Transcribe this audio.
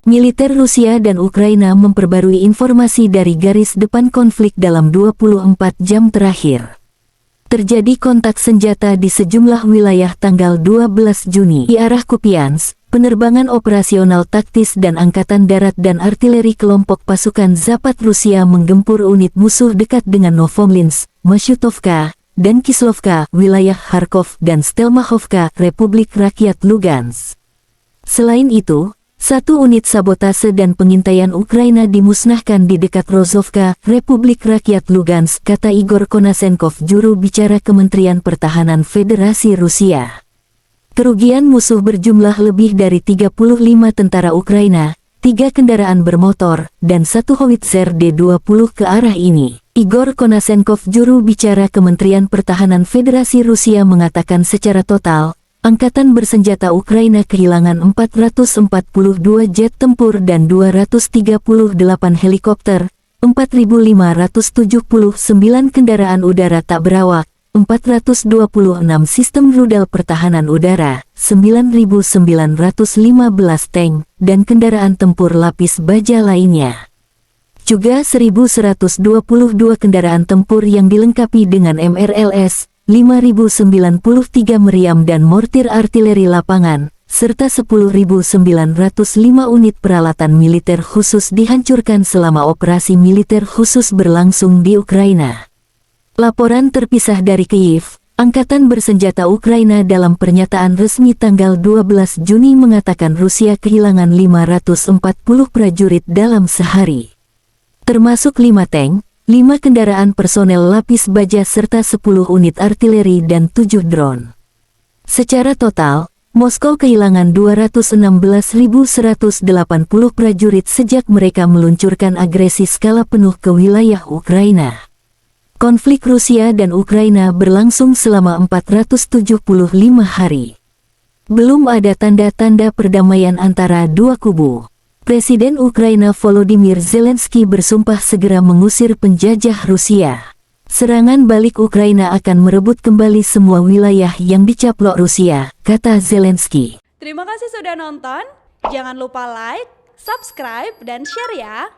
Militer Rusia dan Ukraina memperbarui informasi dari garis depan konflik dalam 24 jam terakhir. Terjadi kontak senjata di sejumlah wilayah tanggal 12 Juni. Di arah Kupiansk, penerbangan operasional taktis dan angkatan darat dan artileri kelompok pasukan Zapad Rusia menggempur unit musuh dekat dengan Novomlinsk, Mashutovka, dan Kislovka, wilayah Kharkov dan Stelmachovka, Republik Rakyat Lugansk. Selain itu, satu unit sabotase dan pengintaian Ukraina dimusnahkan di dekat Rozovka, Republik Rakyat Lugansk, kata Igor Konasenkov, juru bicara Kementerian Pertahanan Federasi Rusia. Kerugian musuh berjumlah lebih dari 35 tentara Ukraina, 3 kendaraan bermotor, dan 1 howitzer D-20 ke arah ini. Igor Konasenkov, juru bicara Kementerian Pertahanan Federasi Rusia, mengatakan secara total, Angkatan bersenjata Ukraina kehilangan 442 jet tempur dan 238 helikopter, 4.579 kendaraan udara tak berawak, 426 sistem rudal pertahanan udara, 9.915 tank, dan kendaraan tempur lapis baja lainnya. Juga 1.122 kendaraan tempur yang dilengkapi dengan MRLS, 5.093 meriam dan mortir artileri lapangan, serta 10.905 unit peralatan militer khusus dihancurkan selama operasi militer khusus berlangsung di Ukraina. Laporan terpisah dari Kyiv, Angkatan Bersenjata Ukraina dalam pernyataan resmi tanggal 12 Juni mengatakan Rusia kehilangan 540 prajurit dalam sehari. Termasuk 5 tank, 5 kendaraan personel lapis baja serta 10 unit artileri dan 7 drone. Secara total, Moskow kehilangan 216.180 prajurit sejak mereka meluncurkan agresi skala penuh ke wilayah Ukraina. Konflik Rusia dan Ukraina berlangsung selama 475 hari. Belum ada tanda-tanda perdamaian antara dua kubu. Presiden Ukraina Volodymyr Zelensky bersumpah segera mengusir penjajah Rusia. Serangan balik Ukraina akan merebut kembali semua wilayah yang dicaplok Rusia, kata Zelensky. Terima kasih sudah nonton. Jangan lupa like, subscribe, dan share ya.